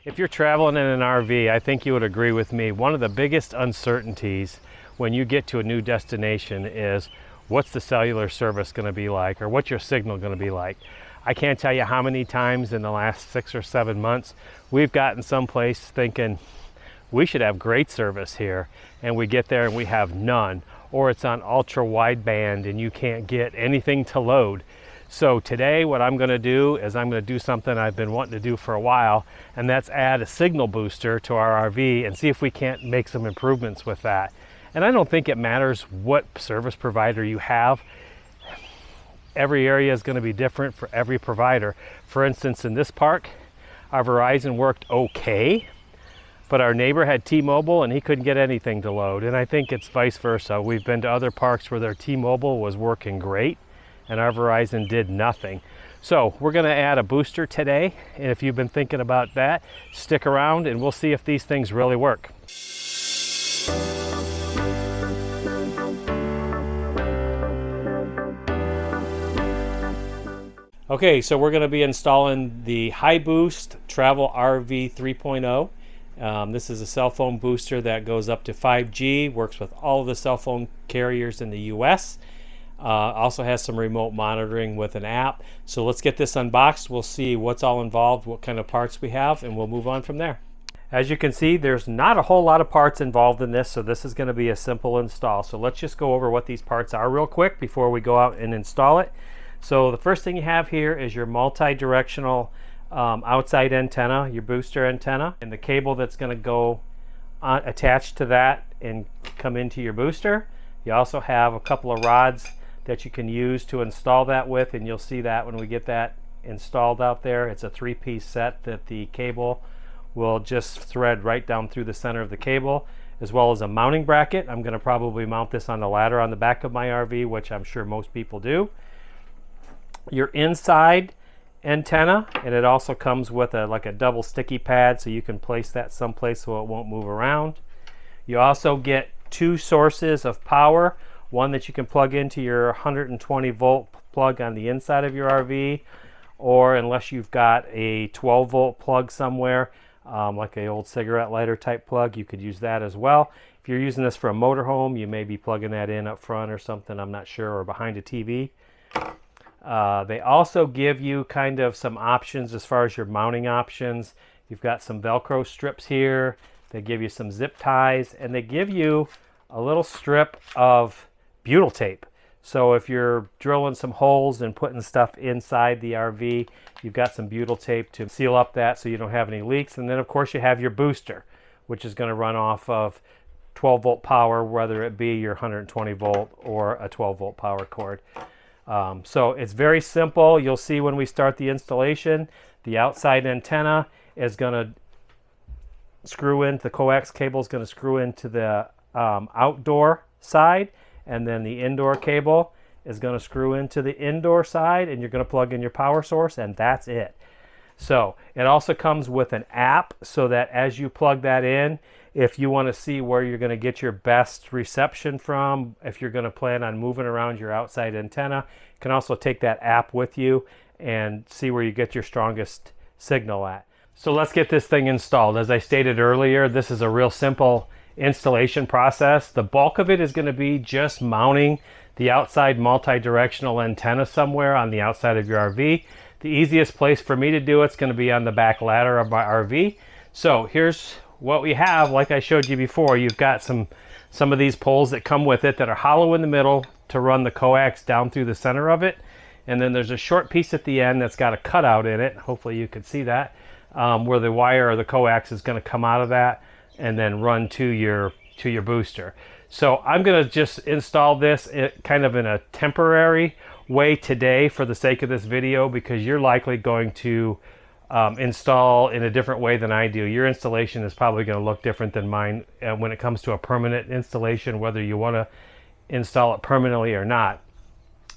If you're traveling in an RV, I think you would agree with me. One of the biggest uncertainties when you get to a new destination is what's the cellular service going to be like, or what's your signal going to be like. I can't tell you how many times in the last 6 or 7 months we've gotten someplace thinking we should have great service here, and we get there and we have none, or it's on ultra wideband and you can't get anything to load. So today what I'm going to do is I'm going to do something I've been wanting to do for a while, and that's add a signal booster to our RV and see if we can't make some improvements with that. And I don't think it matters what service provider you have. Every area is going to be different for every provider. For instance, in this park, our Verison worked okay, but our neighbor had T-Mobile and he couldn't get anything to load. And I think it's vice versa. We've been to other parks where their T-Mobile was working great and our Verison did nothing. So we're going to add a booster today, and if you've been thinking about that, stick around and we'll see if these things really work. Okay, so we're going to be installing the High Boost Travel RV 3.0. This is a cell phone booster that goes up to 5G, works with all of the cell phone carriers in the US. Also has some remote monitoring with an app. So let's get this unboxed. We'll see what's all involved, what kind of parts we have, and we'll move on from there. As you can see, there's not a whole lot of parts involved in this, so this is going to be a simple install. So let's just go over what these parts are real quick before we go out and install it. So the first thing you have here is your multi-directional outside antenna, your booster antenna, and the cable that's going to go attached to that and come into your booster. You also have a couple of rods that you can use to install that with, and you'll see that when we get that installed out there. It's a 3-piece set that the cable will just thread right down through the center of the cable, as well as a mounting bracket. I'm going to probably mount this on the ladder on the back of my RV, which I'm sure most people do. Your inside antenna, and it also comes with like a double sticky pad, so you can place that someplace so it won't move around. You also get 2 sources of power, one that you can plug into your 120 volt plug on the inside of your RV, or unless you've got a 12 volt plug somewhere, like an old cigarette lighter type plug, you could use that as well. If you're using this for a motorhome, you may be plugging that in up front or something, I'm not sure, or behind a TV. They also give you kind of some options as far as your mounting options. You've got some Velcro strips here. They give you some zip ties, and they give you a little strip of butyl tape. So if you're drilling some holes and putting stuff inside the RV, you've got some butyl tape to seal up that so you don't have any leaks. And then of course you have your booster, which is going to run off of 12 volt power, whether it be your 120 volt or a 12 volt power cord. So it's very simple. You'll see when we start the installation, the outside antenna is going to screw in, the coax cable is going to screw into the outdoor side, and then the indoor cable is going to screw into the indoor side, and you're going to plug in your power source, and that's it. So it also comes with an app, so that as you plug that in, if you want to see where you're going to get your best reception from, if you're going to plan on moving around your outside antenna, you can also take that app with you and see where you get your strongest signal at. So let's get this thing installed. As I stated earlier, this is a real simple installation process. The bulk of it is going to be just mounting the outside multi-directional antenna somewhere on the outside of your RV. The easiest place for me to do it's going to be on the back ladder of my RV. So here's what we have. Like I showed you before, you've got some of these poles that come with it that are hollow in the middle to run the coax down through the center of it, and then there's a short piece at the end that's got a cutout in it. Hopefully you can see that, where the wire or the coax is going to come out of that and then run to your booster. So I'm going to just install this kind of in a temporary way today for the sake of this video, because you're likely going to install in a different way than I do. Your installation is probably going to look different than mine when it comes to a permanent installation, whether you want to install it permanently or not.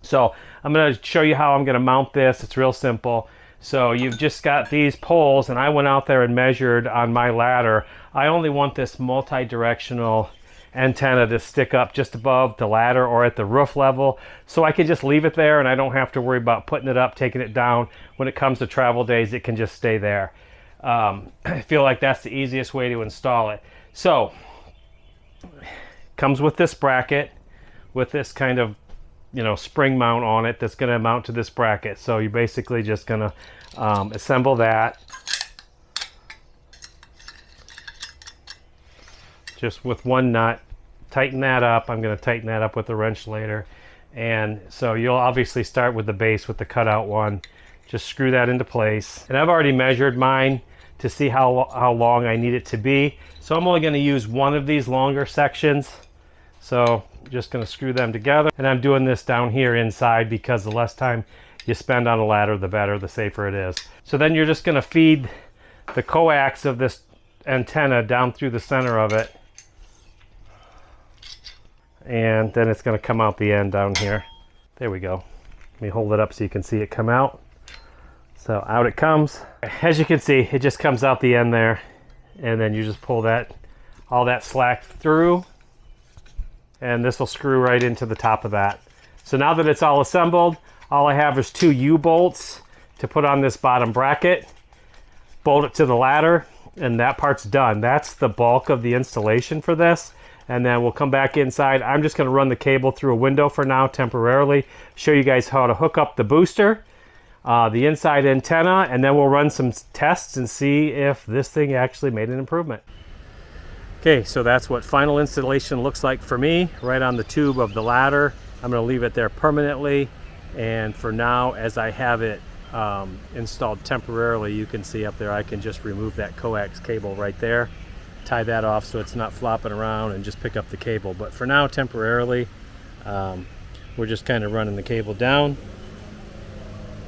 So I'm going to show you how I'm going to mount this. It's real simple. So you've just got these poles, and I went out there and measured on my ladder. I only want this multi-directional antenna to stick up just above the ladder or at the roof level, so I can just leave it there and I don't have to worry about putting it up, taking it down. When it comes to travel days, it can just stay there. I feel like that's the easiest way to install it. So, comes with this bracket, with this kind of, spring mount on it that's going to mount to this bracket. So you're basically just going to assemble that just with one nut, tighten that up. I'm going to tighten that up with a wrench later. And so you'll obviously start with the base with the cutout one. Just screw that into place. And I've already measured mine to see how long I need it to be. So I'm only going to use one of these longer sections. So I'm just going to screw them together. And I'm doing this down here inside because the less time you spend on a ladder, the better, the safer it is. So then you're just going to feed the coax of this antenna down through the center of it. And then it's going to come out the end down here. There we go. Let me hold it up so you can see it come out. So out it comes. As you can see, it just comes out the end there. And then you just pull all that slack through. And this will screw right into the top of that. So now that it's all assembled, all I have is 2 U-bolts to put on this bottom bracket. Bolt it to the ladder, and that part's done. That's the bulk of the installation for this. And then we'll come back inside. I'm just going to run the cable through a window for now temporarily, show you guys how to hook up the booster, the inside antenna, and then we'll run some tests and see if this thing actually made an improvement. Okay, so that's what final installation looks like for me, right on the tube of the ladder. I'm going to leave it there permanently, and for now, as I have it installed temporarily, you can see up there I can just remove that coax cable right there, tie that off so it's not flopping around, and just pick up the cable. But for now, temporarily, we're just kind of running the cable down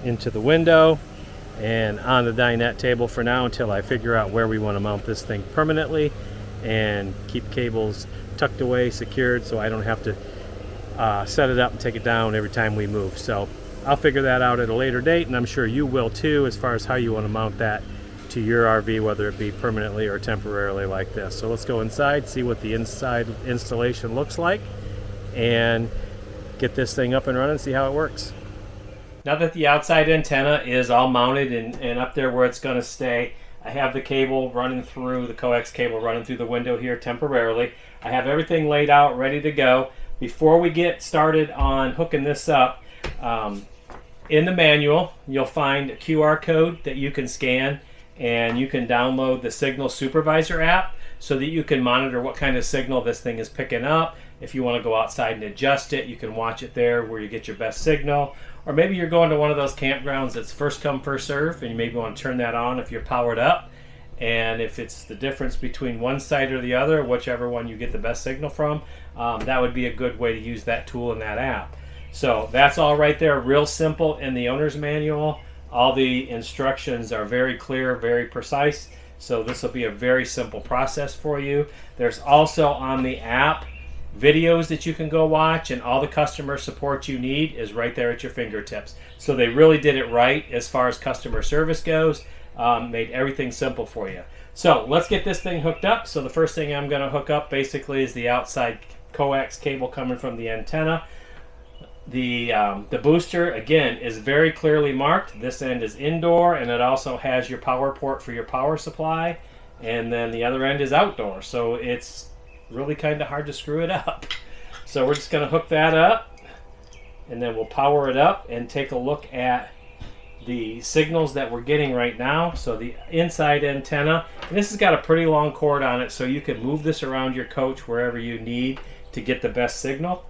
into the window and on the dinette table for now until I figure out where we want to mount this thing permanently and keep cables tucked away, secured, so I don't have to set it up and take it down every time we move. So I'll figure that out at a later date, and I'm sure you will too, as far as how you want to mount that to your RV, whether it be permanently or temporarily like this. So let's go inside, see what the inside installation looks like, and get this thing up and running, see how it works. Now that the outside antenna is all mounted and up there where it's going to stay, I have the cable running through, the coax cable running through the window here temporarily. I have everything laid out, ready to go. Before we get started on hooking this up, in the manual, you'll find a QR code that you can scan, and you can download the Signal Supervisor app so that you can monitor what kind of signal this thing is picking up. If you want to go outside and adjust it, you can watch it there where you get your best signal. Or maybe you're going to one of those campgrounds that's first come, first serve, and you maybe want to turn that on if you're powered up. And if it's the difference between one side or the other, whichever one you get the best signal from, that would be a good way to use that tool in that app. So that's all right there, real simple in the owner's manual. All the instructions are very clear, very precise. So this will be a very simple process for you. There's also on the app videos that you can go watch, and all the customer support you need is right there at your fingertips. So they really did it right as far as customer service goes, made everything simple for you. So let's get this thing hooked up. So the first thing I'm going to hook up basically is the outside coax cable coming from the antenna. The booster, again, is very clearly marked. This end is indoor, and it also has your power port for your power supply, and then the other end is outdoor. So it's really kind of hard to screw it up. So we're just going to hook that up, and then we'll power it up and take a look at the signals that we're getting right now. So the inside antenna, and this has got a pretty long cord on it, so you can move this around your coach wherever you need to get the best signal.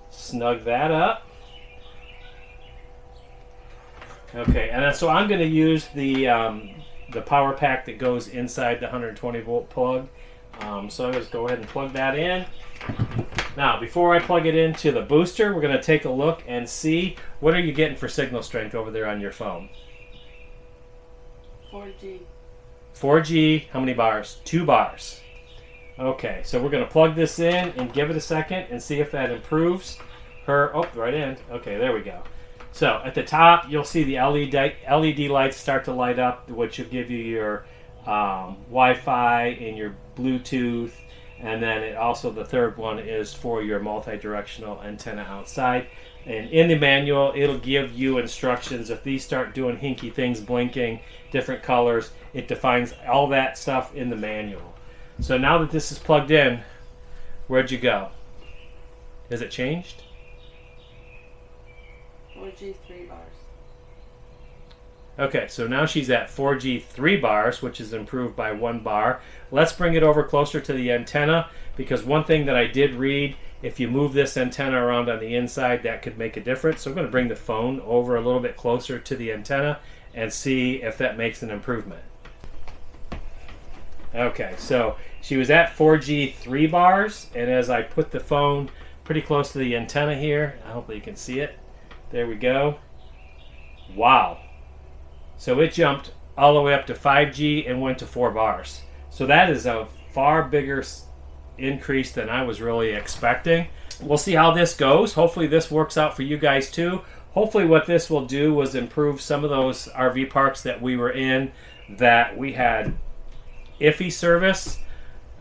Snug that up. Okay, and so I'm going to use the power pack that goes inside the 120 volt plug. So I'll just go ahead and plug that in. Now, before I plug it into the booster, we're going to take a look and see what are you getting for signal strength over there on your phone. 4G. 4G, how many bars? 2 bars. Okay, so we're going to plug this in and give it a second and see if that improves right end. Okay, there we go. So at the top, you'll see the LED lights start to light up, which will give you your Wi-Fi and your Bluetooth And then the third one is for your multi-directional antenna outside. And in the manual, it'll give you instructions. If these start doing hinky things, blinking, different colors, it defines all that stuff in the manual. So now that this is plugged in, where'd you go? Has it changed? 4G 3 bars. Okay, so now she's at 4G 3 bars, which is improved by 1 bar. Let's bring it over closer to the antenna, because one thing that I did read, if you move this antenna around on the inside, that could make a difference. So I'm going to bring the phone over a little bit closer to the antenna and see if that makes an improvement. Okay, so she was at 4G 3 bars, and as I put the phone pretty close to the antenna here, I hope you can see it. There we go. Wow. So it jumped all the way up to 5G and went to 4 bars. So that is a far bigger increase than I was really expecting. We'll see how this goes. Hopefully this works out for you guys too. Hopefully what this will do was improve some of those RV parks that we were in that we had iffy service.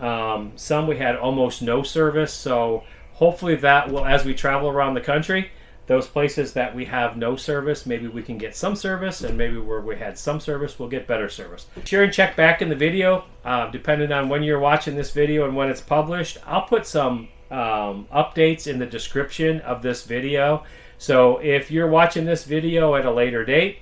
Some we had almost no service. So hopefully that will, as we travel around the country, those places that we have no service, maybe we can get some service, and maybe where we had some service, we'll get better service. Be sure and check back in the video, depending on when you're watching this video and when it's published. I'll put some updates in the description of this video. So if you're watching this video at a later date,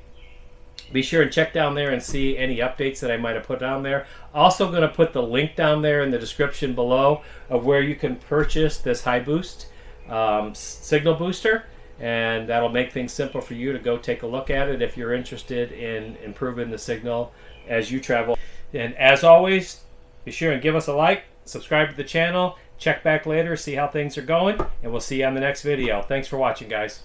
be sure and check down there and see any updates that I might have put down there. Also going to put the link down there in the description below of where you can purchase this high boost signal booster. And that'll make things simple for you to go take a look at it if you're interested in improving the signal as you travel. And as always, be sure and give us a like, subscribe to the channel, check back later, see how things are going, and we'll see you on the next video. Thanks for watching, guys.